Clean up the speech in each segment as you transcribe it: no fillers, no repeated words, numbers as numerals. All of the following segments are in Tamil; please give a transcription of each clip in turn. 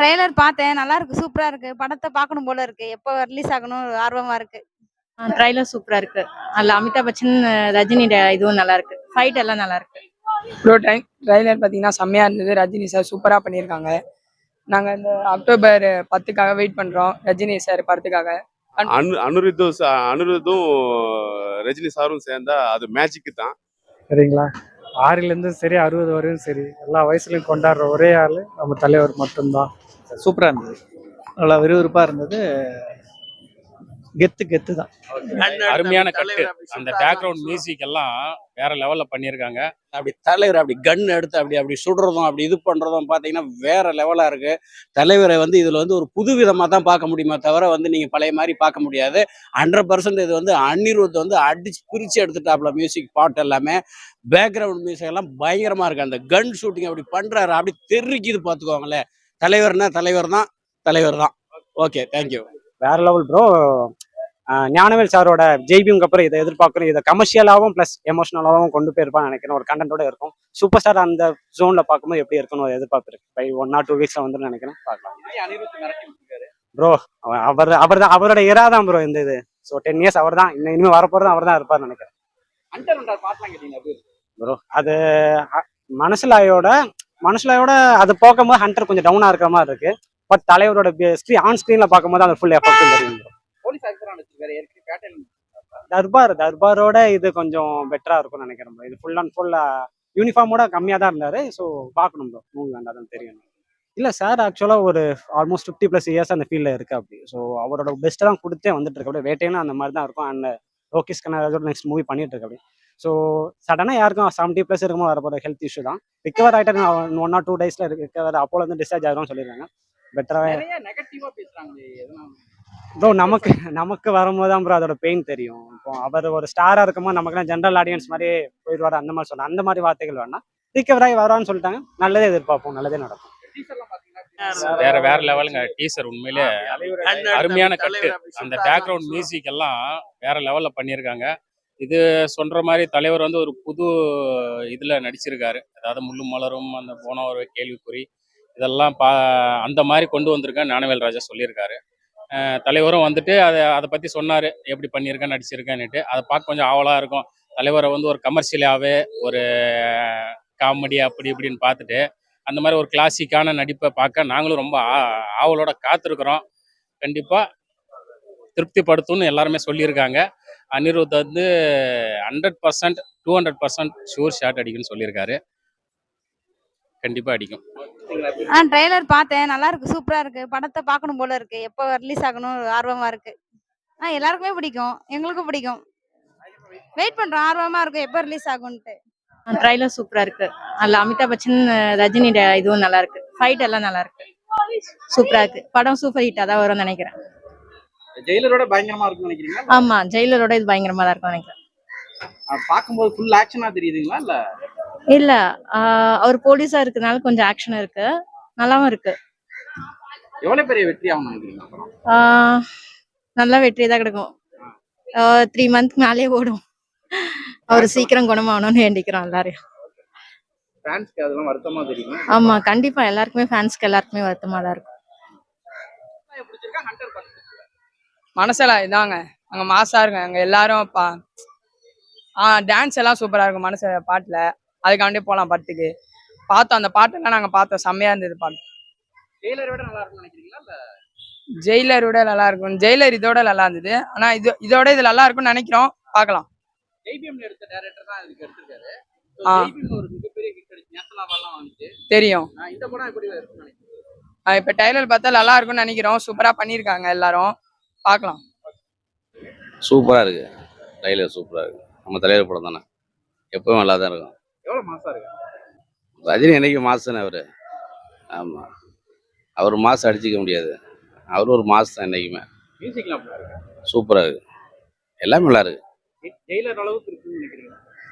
ட்ரெய்லர் பார்த்தேன். நல்லா இருக்கு. சூப்பரா இருக்கு. படத்த பார்க்கணும் போல இருக்கு. எப்போ ரிலீஸ் ஆகணும் ஆர்வமா இருக்கு. ட்ரைலர் சூப்பரா இருக்கு. அதுல அமிதாப் பச்சன், ரஜினி இதுவும் நல்லா இருக்கு. ஃபைட் எல்லாம் நல்லா இருக்கு. ப்ரோ ட்ரைலர் பார்த்தீங்கன்னா செம்மையாக இருந்தது. ரஜினி சார் சூப்பராக பண்ணியிருக்காங்க. நாங்கள் இந்த அக்டோபர் 10க்காக வெயிட் பண்ணுறோம் ரஜினி சார் படத்துக்காக. அனிருத்தும் ரஜினி சாரும் சேர்ந்தா அது மேஜிக்கு தான். சரிங்களா, 6லேருந்து சரி 60 வரையும் சரி எல்லா வயசுலையும் கொண்டாடுற ஒரே ஆள் நம்ம தலைவர் மட்டும்தான். சூப்பராக இருந்தது, நல்லா விறுவிறுப்பாக இருந்தது. கெத்து தான். அருமையான கட்டு. அந்த பேக்ரவுண்ட் மியூசிக் எல்லாம் வேற லெவல்ல பண்ணியிருக்காங்க. அப்படி தலைவர் அப்படி கன் எடுத்து அப்படி சுடுறதும் அப்படி இது பண்றதும் பார்த்தீங்கன்னா வேற லெவலா இருக்கு. தலைவரை இதுல ஒரு புது விதமா தான் பார்க்க முடியுமே தவிர நீங்க பழைய மாதிரி பார்க்க முடியாது. 100% இது அனிருத் அடிச்சு பிரிச்சு எடுத்துட்டாப்ல. மியூசிக் பாட்டு எல்லாமே பேக்ரவுண்ட் மியூசிக் எல்லாம் பயங்கரமா இருக்கு. அந்த கன் ஷூட்டிங் அப்படி பண்றாரு, அப்படி தெரிக்குது பார்த்துக்கோங்களேன். தலைவர்னா தலைவர் தான். Okay, thank you. வேற லெவல் ப்ரோ. ஞானவேல் சாரோட ஜெய்பிக்கு அப்புறம் இதை எதிர்பார்க்குறோம். இதை கமர்ஷியலாகவும் ப்ளஸ் எமோஷனலாகவும் கொண்டு போயிருப்பான்னு நினைக்கிறேன். ஒரு கண்டென்ட்டோட இருக்கும். சூப்பர் ஸ்டார் அந்த ஜோன்ல பார்க்கும்போது எப்படி இருக்குன்னு எதிர்பார்ப்பு இருக்கு. பை 1 or 2 வீக்ஸ்ல வந்து நினைக்கிறேன் பார்க்கலாம். ப்ரோ அவரோட இறா தான் ப்ரோ இந்த இது. ஸோ 10 years அவர் தான், இனிமேல் வரப்போறதும் அவர் தான் இருப்பார்னு நினைக்கிறேன் ப்ரோ. அது மனசுலாயோட அது பார்க்கும்போது ஹண்டர் கொஞ்சம் டவுனா இருக்கிற மாதிரி இருக்கு. பட் தலைவரோட ஆன் ஸ்கிரீன்ல பார்க்கும்போது அந்த ஃபுல் எஃபெக்ட் தெரியும் ப்ரோ. தர்பாரோட இது கொஞ்சம் பெட்டரா இருக்கும்னு நினைக்கிறேன் ப்ரோ. இது ஃபுல் அண்ட் ஃபுல் யூனிஃபார்மோட கம்மியா தான் இருந்தாரு. ஸோ பார்க்கணும் ப்ரோ, மூவி வேண்டாம் தெரியும். இல்ல சார் ஆக்சுவலாக ஒரு ஆல்மோஸ்ட் 50+ இயர்ஸ் அந்த ஃபீல்டில் இருக்கு. அப்படி ஸோ அவரோட பெஸ்ட்டை தான் கொடுத்தே வந்துட்டு இருக்கு. அப்படியே வேட்டையும் அந்த மாதிரி தான் இருக்கும். அண்ட் லோகேஷ் கனகராஜோட நெக்ஸ்ட் மூவி பண்ணிட்டு இருக்கு. அப்படி ஸோ சடனாக யாருக்கும் 70+ இருக்குமோ வரப்போகிற ஹெல்த் இஷ்யூ தான். ரிகவர் ஆகிட்டு 1 or 2 daysல ரிகவர் அப்போல டிஸ்சார்ஜ் ஆகிரும் சொல்லியிருக்காங்க. பெட்டராக ப்ரோ நமக்கு வரும்போது தான் ப்ரோ அதோட பெயின் தெரியும். இப்போ அவர் ஒரு ஸ்டாரா இருக்கும்போது நமக்குலாம் ஜென்ரல் ஆடியன்ஸ் மாதிரி போயிடுவாரு அந்த மாதிரி சொன்னா, அந்த மாதிரி வார்த்தைகள் வேணா. ரிகவர் ஆகி வருவான்னு சொல்லிட்டாங்க. நல்லதே எதிர்பார்ப்போம், நல்லதே நடக்கும். வேற லெவலுங்க. டீசர் உண்மையிலே அருமையான கட்டு. அந்த பேக்ரவுண்ட் மியூசிக் எல்லாம் வேற லெவல்ல பண்ணியிருக்காங்க. இது சொல்ற மாதிரி தலைவர் ஒரு புது இதுல நடிச்சிருக்காரு. அதாவது முள்ளும் மலரும், அந்த போன ஒரு கேள்விக்குறி, இதெல்லாம் அந்த மாதிரி கொண்டு வந்திருக்கேன் ஞானவேல் ராஜா சொல்லியிருக்காரு. தலைவரும் அதை பற்றி சொன்னார், எப்படி பண்ணியிருக்கேன் நடிச்சிருக்கேன்னுட்டு. அதை பார்க்க கொஞ்சம் ஆவலாக இருக்கும். தலைவரை ஒரு கமர்ஷியலாகவே ஒரு காமெடி அப்படி இப்படின்னு பார்த்துட்டு அந்த மாதிரி ஒரு கிளாசிக்கான நடிப்பை பார்க்க நாங்களும் ரொம்ப ஆவலோட காத்திருக்கிறோம். கண்டிப்பாக திருப்திப்படுத்தும்னு எல்லாருமே சொல்லியிருக்காங்க. அனிருத் 100% 200% ஷூர் ஷாட் அடிக்குன்னு சொல்லியிருக்காரு. கண்டிப்பா அடிக்கும். ட்ரெய்லர் பார்த்தேன். நல்லா இருக்கு. சூப்பரா இருக்கு. படத்த பார்க்கணும் போல இருக்கு. எப்போ ரிலீஸ் ஆகணும் ஆர்வமா இருக்கு. எல்லாருக்குமே பிடிக்கும். எங்களுக்கும் பிடிக்கும். வெயிட் பண்றோம். ஆர்வமா இருக்கும் எப்போ ரிலீஸ் ஆகும்ட்டு. ட்ரைலர் சூப்பரா இருக்கு. அதுல அமிதாப் பச்சன், ரஜினி இதுவும் நல்லா இருக்கு. ஃபைட் எல்லாம் நல்லா இருக்கு. சூப்பரா இருக்கு. படம் சூப்பர் ஹிட் தான் வரும்னு நினைக்கிறேன். ஜெயிலரோட பயங்கரமா இருக்கும்னு நினைக்கிறீங்களா? ஆமா, ஜெயிலரோட இது பயங்கரமா தான் இருக்கும்னு நினைக்கிறேன். பார்க்கும்போது ஃபுல் ஆக்ஷனா தெரியுதுங்களா? இல்ல, அவர் போலீஸா இருக்கனால கொஞ்சம் ஆக்ஷன் இருக்கு. நல்லாவும் இருக்கு. எவ்வளவு பெரிய வெற்றி ஆகும் நினைக்கிறீங்க? நல்லா வெற்றி தான் கிடைக்கும். 3 month மேலே ஓடும். அவர் சீக்கிரம் குணமாகணும்னு வேண்டிக்கிறோம் எல்லாரையும். ஃபேன்ஸ்க்கு அதெல்லாம் வருத்தமா தெரியும். ஆமா, கண்டிப்பா எல்லாருக்குமே ஃபேன்ஸ்க்கு எல்லாருக்குமே வருத்தமா தான் இருக்கும். மனசெல்லாம் இதாங்க, அங்கே மாசா இருக்கும். அங்கே எல்லாரும் டான்ஸ் எல்லாம் சூப்பராக இருக்கும். மனசு பாட்டில் அதுக்காண்டே போகலாம் படத்துக்கு. பார்த்தோம் அந்த பாட்டெல்லாம் நாங்கள் பார்த்தோம். செம்மையாக இருந்தது பாட்டு. ஜெயிலரோட நல்லா இருக்கும்னு நினைக்கிறீங்களா? ஜெயிலரோட நல்லா இருக்கும். ஜெயிலர் இதோட நல்லா இருந்தது. ஆனால் இதோட இது நல்லா இருக்கும்னு நினைக்கிறோம். பார்க்கலாம். ஜெய்பிஎம் எடுத்த டைரக்டர் தான் இதுக்கு எடுத்திருக்காரு. ஒரு மிகப்பெரிய ஹிட் அடிச்சு நேஷனல் அவார்ட்லாம் வந்துச்சு. தெரியும். இந்த படம் எப்படி இருக்கும்னு நினைக்கிறேன். இப்போ டைலர் பார்த்தா நல்லா இருக்கும்னு நினைக்கிறோம். சூப்பராக பண்ணியிருக்காங்க எல்லாரும். பார்க்கலாம். சூப்பராக இருக்கு. டைலர் சூப்பராக இருக்கு. நம்ம தலைவர் படம் தானே, எப்பவும் நல்லா தான் இருக்கும். எவ்வளோ மாசா இருக்கு? ரஜினி என்னைக்கு மாசுன்னு அவரு. ஆமாம், அவர் மாசம் அடிச்சிக்க முடியாது. அவர் ஒரு மாசம் தான் என்னைக்குமே. மியூசிக்லாம் சூப்பராக இருக்கு. எல்லாமே நல்லா இருக்கு. ஜெயிலர் அளவுக்கு இருக்குன்னு நினைக்கிறீங்க?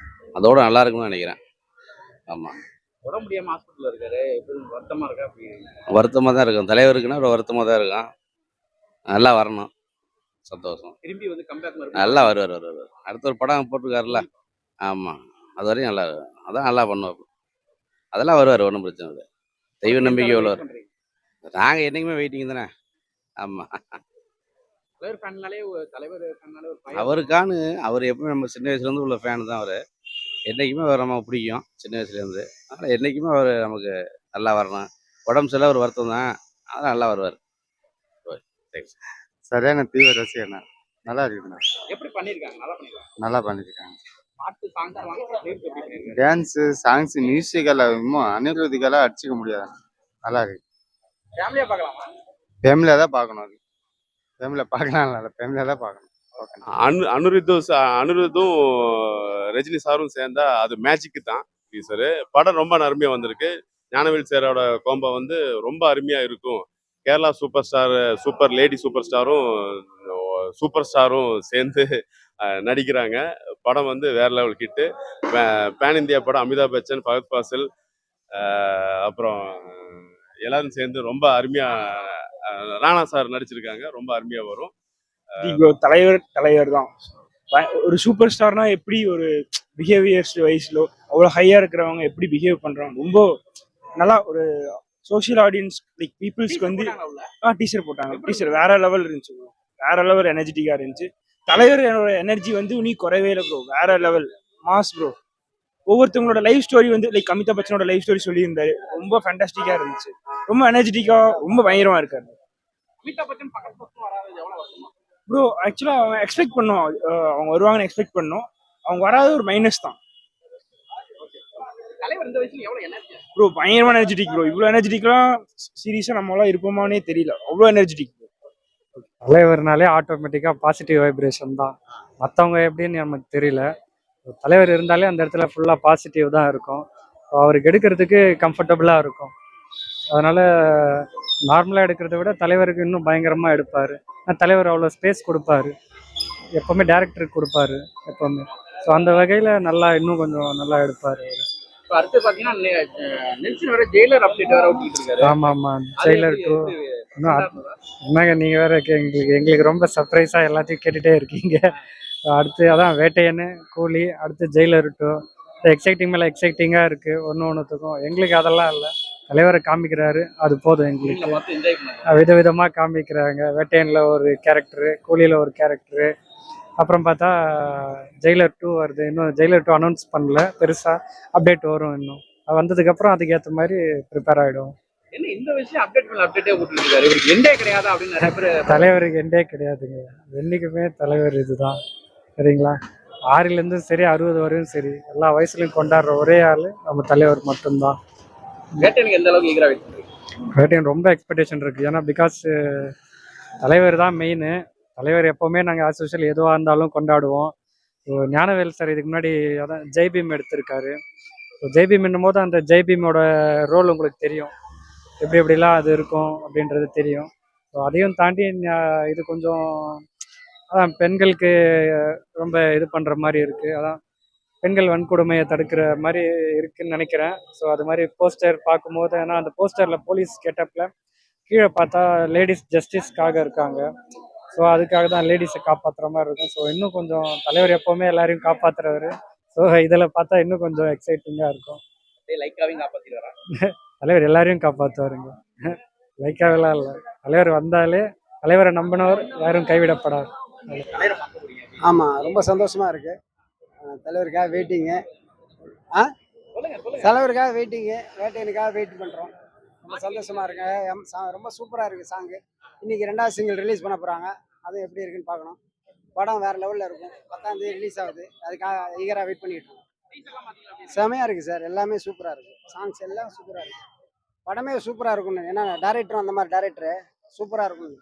அதோட நல்லா இருக்குன்னு நினைக்கிறேன். ஆமாம், உடம்பு முடியாம ஹாஸ்பிட்டல் இருக்காரு. எப்படி வருத்தமா இருக்கா? அப்படி வருத்தமாக தான் இருக்கும். தலைவருக்குன்னா ஒரு வருத்தமாக தான் இருக்கும். நல்லா வரணும். சந்தோஷம். திரும்பி கம்பேக் நல்லா வருவார். அடுத்த ஒரு படம் போட்டிருக்காருல்ல. ஆமாம், அது வரையும் நல்லா அதான் நல்லா பண்ணுவார். அதெல்லாம் வருவார், ஒன்றும் பிரச்சனை இல்லை. தெய்வ நம்பிக்கை உள்ளவர். நாங்கள் என்றைக்குமே வெயிட்டிங் தானே. ஆமாம். தலைவர் ஃபேன்னாலே தலைவர் ஃபேன்னாலே ஒரு பயம். அவருக்கானு அவர் எப்பவுமே நம்ம சின்ன வயசுலேருந்து உள்ள ஃபேனு தான் அவர். என்றைக்குமே அவர் நமக்கு பிடிக்கும் சின்ன வயசுலேருந்து. அதனால் என்றைக்குமே அவர் நமக்கு நல்லா வரணும். உடம்பு சரியில்லை ஒரு வருத்தம் தான், அதனால் நல்லா வருவார். தேங்க்ஸ். சரியான தீவிர ரசிகண்ணா. நல்லா இருக்குண்ணா. எப்படி பண்ணியிருக்காங்க? நல்லா பண்ணியிருக்காங்க. நல்லா பண்ணியிருக்காங்க. பாட்டு சாங்ஸ் எப்படி பண்ணியிருக்காங்க? டான்ஸு சாங்ஸ் மியூசிக்கெல்லாம் இன்னும் அனிருத்திக்கெல்லாம் அடிச்சுக்க முடியாது. நல்லா இருக்கு. ஃபேமிலியாக பார்க்கலாமா? ஃபேமிலியாக தான் பார்க்கணும். அது ஃபேமிலியாக பார்க்கலாம் இல்லை, ஃபேமிலியாக தான் பார்க்கணும். ஓகே. அனிருத்தும் ரஜினி சாரும் சேர்ந்தா அது மேஜிக்கு தான் டீசரு. படம் ரொம்ப அருமையா வந்திருக்கு. ஞானவேல் சாரோட கோம்போ வந்து ரொம்ப அருமையா இருக்கும். Kerala super star, super lady super ஸ்டாரும் சேர்ந்து நடிக்கிறாங்க. படம் வந்து வேற லெவல் ஹிட்டு. பேன் இந்தியா படம். அமிதாப் பச்சன், ஃபகத் ஃபாசில், அப்புறம் எல்லாரும் சேர்ந்து ரொம்ப அருமையா, ராணா சார் நடிச்சிருக்காங்க. ரொம்ப அருமையா வரும். தலைவர் தான். ஒரு சூப்பர் ஸ்டார்னா எப்படி ஒரு பிஹேவியர்ஸ் வைஸ்லோ அவ்வளோ ஹையா இருக்கிறவங்க எப்படி பிஹேவ் பண்றாங்க, ரொம்ப நல்லா ஒரு சோஷியல் ஆடியன்ஸ் லைக் பீப்புள்ஸ்க்கு வந்து டீசர் போட்டாங்க. டீசர் வேற லெவல் இருந்துச்சு bro. வேற லெவல் எனர்ஜெட்டிக்கா இருந்துச்சு. தலைவரோட எனர்ஜி வந்து இனி குறைவே இல்லை ப்ரோ. வேற லெவல் மாஸ் ப்ரோ. ஒவ்வொருத்தவங்களோட லைஃப் ஸ்டோரி வந்து லைக் அமிதாப் பச்சனோட லைஃப் ஸ்டோரி சொல்லியிருந்தாரு. ரொம்ப ஃபேண்டாஸ்டிக்கா இருந்துச்சு. ரொம்ப எனர்ஜெட்டிக்கா ரொம்ப பயங்கரமா இருக்காரு அமிதாப் பச்சன் பக்கத்து வராது எவ்வளோ வருஷமா ப்ரோ. ஆக்சுவலாக அவங்க எக்ஸ்பெக்ட் பண்ணோம், அவங்க வருவாங்கன்னு எக்ஸ்பெக்ட் பண்ணோம். அவங்க வராத ஒரு மைனஸ் தான் தலைவர் இந்த வயசுல எவ்வளோ எனர்ஜி ப்ரோ. பயங்கரமா எனர்ஜெட்டிக் ப்ரோ. இவ்வளோ எனர்ஜெட்டிக்லாம் சீரியஸாக நம்மளாம் இருப்போமானே தெரியல, அவ்வளோ எனர்ஜெட்டிக். தலைவர்னாலே ஆட்டோமேட்டிக்காக பாசிட்டிவ் வைப்ரேஷன் தான். மற்றவங்க எப்படின்னு நமக்கு தெரியல. தலைவர் இருந்தாலே அந்த இடத்துல ஃபுல்லாக பாசிட்டிவ் தான் இருக்கும். அவருக்கு எடுக்கிறதுக்கு கம்ஃபர்டபுளாக இருக்கும். அதனால் நார்மலாக எடுக்கிறத விட தலைவருக்கு இன்னும் பயங்கரமாக எடுப்பார். தலைவர் அவ்வளோ ஸ்பேஸ் கொடுப்பாரு, எப்போவுமே டேரக்டருக்கு கொடுப்பாரு எப்போவுமே. ஸோ அந்த வகையில் நல்லா இன்னும் கொஞ்சம் நல்லா எடுப்பார் அவர். இப்போ அடுத்து பார்த்தீங்கன்னா நெல்சன் வேற ஜெயிலர் அப்டேட் வேற விட்டுட்டு இருக்காரு. ஆமாம் ஜெயிலர் 2 இன்னும் என்னங்க நீங்கள் வேற எங்களுக்கு ரொம்ப சர்ப்ரைஸாக எல்லாத்தையும் கேட்டுகிட்டே இருக்கீங்க. அடுத்து அதான் வேட்டையன்னு, கூலி, அடுத்து ஜெயிலர் 2. எக்ஸைட்டிங் மேலே எக்ஸைட்டிங்காக இருக்குது ஒன்றுத்துக்கும். எங்களுக்கு அதெல்லாம் இல்லை, தலைவரை காமிக்கிறாரு அது போதும் எங்களுக்கு. விதவிதமாக காமிக்கிறாங்க. வேட்டையனில் ஒரு கேரக்டரு, கூலியில் ஒரு கேரக்டரு, அப்புறம் பார்த்தா ஜெயிலர் 2 வருது. இன்னும் ஜெயிலர் 2 அனௌன்ஸ் பண்ணல, பெருசாக அப்டேட் வரும். இன்னும் அது வந்ததுக்கப்புறம் அதுக்கேற்ற மாதிரி ப்ரிப்பேர் ஆகிடும். என்ன இந்த விஷயம் அப்டேட் பண்ணல, அப்டேட்டே விட்டுருக்காரு. இவருக்கு எண்டே கிடையாது அப்படின்னு நிறைய பேர். தலைவருக்கு எண்டே கிடையாதுங்க. என்றைக்குமே தலைவர் இதுதான். சரிங்களா? 6லேருந்து சரி 60 வரையும் சரி எல்லா வயசுலையும் கொண்டாடுற ஒரே ஆள் நம்ம தலைவர் மட்டும்தான். வேட்டையனுக்கு எந்த அளவுக்கு ஈகரா வெயிட் பண்ணுறீங்க? வேட்டையன் ரொம்ப எக்ஸ்பெக்டேஷன் இருக்குது. ஏன்னா பிகாஸ் தலைவர் தான் மெயின். தலைவர் எப்போவுமே நாங்கள் ஆஸ் யூஷுவல் எதுவாக இருந்தாலும் கொண்டாடுவோம். ஸோ ஞானவேல் சார் இதுக்கு முன்னாடி அதான் ஜெய்பீம் எடுத்திருக்காரு. ஸோ ஜெய்பீம்னும் போது அந்த ஜெய்பீமோட ரோல் உங்களுக்கு தெரியும், எப்படி எப்படிலாம் அது இருக்கும் அப்படின்றது தெரியும். ஸோ அதையும் தாண்டி இது கொஞ்சம் அதான் பெண்களுக்கு ரொம்ப இது பண்ணுற மாதிரி இருக்குது. அதான் பெண்கள் வன்கொடுமையை தடுக்கிற மாதிரி இருக்குன்னு நினைக்கிறேன். ஸோ அது மாதிரி போஸ்டர் பார்க்கும்போது, ஏன்னா அந்த போஸ்டரில் போலீஸ் கெட்டப்பில் கீழே பார்த்தா லேடிஸ் ஜஸ்டிஸ்க்காக இருக்காங்க. ஸோ அதுக்காக தான் லேடிஸை காப்பாற்றுற மாதிரி இருக்கும். ஸோ இன்னும் கொஞ்சம் தலைவர் எப்போவுமே எல்லாரையும் காப்பாற்றுறவர். ஸோ இதில் பார்த்தா இன்னும் கொஞ்சம் எக்ஸைட்டிங்காக இருக்கும். லைக்காவையும் காப்பாற்றிடுவாரா? தலைவர் எல்லாரையும் காப்பாற்றுவாருங்க. லைக்காவெல்லாம் இல்லை, தலைவர் வந்தாலே தலைவரை நம்பினவர் யாரும் கைவிடப்படாது. ஆமாம், ரொம்ப சந்தோஷமா இருக்கு. தலைவருக்காக வெயிட்டிங்கு. தலைவருக்காக வெயிட்டிங்கு, வேட்டையனுக்காக வெயிட் பண்ணுறோம். ரொம்ப சந்தோஷமா இருக்கு. ரொம்ப சூப்பராக இருக்குது சாங்கு. இன்னைக்கு 2வது சிங்கிள் ரிலீஸ் பண்ண போகிறாங்க. அது எப்படி இருக்குன்னு பார்க்கணும். படம் வேறு லெவலில் இருக்கும். 10ஆம் தேதி ரிலீஸ் ஆகுது. அதுக்காக ஈகராக வெயிட் பண்ணிட்டு இருக்கோம். செமையாக இருக்குது சார், எல்லாமே சூப்பராக இருக்குது. சாங்ஸ் எல்லாம் சூப்பராக இருக்குது. படமே சூப்பராக இருக்கும்னு, ஏன்னா டேரக்டரும் அந்த மாதிரி டேரக்டரு சூப்பராக இருக்கும்.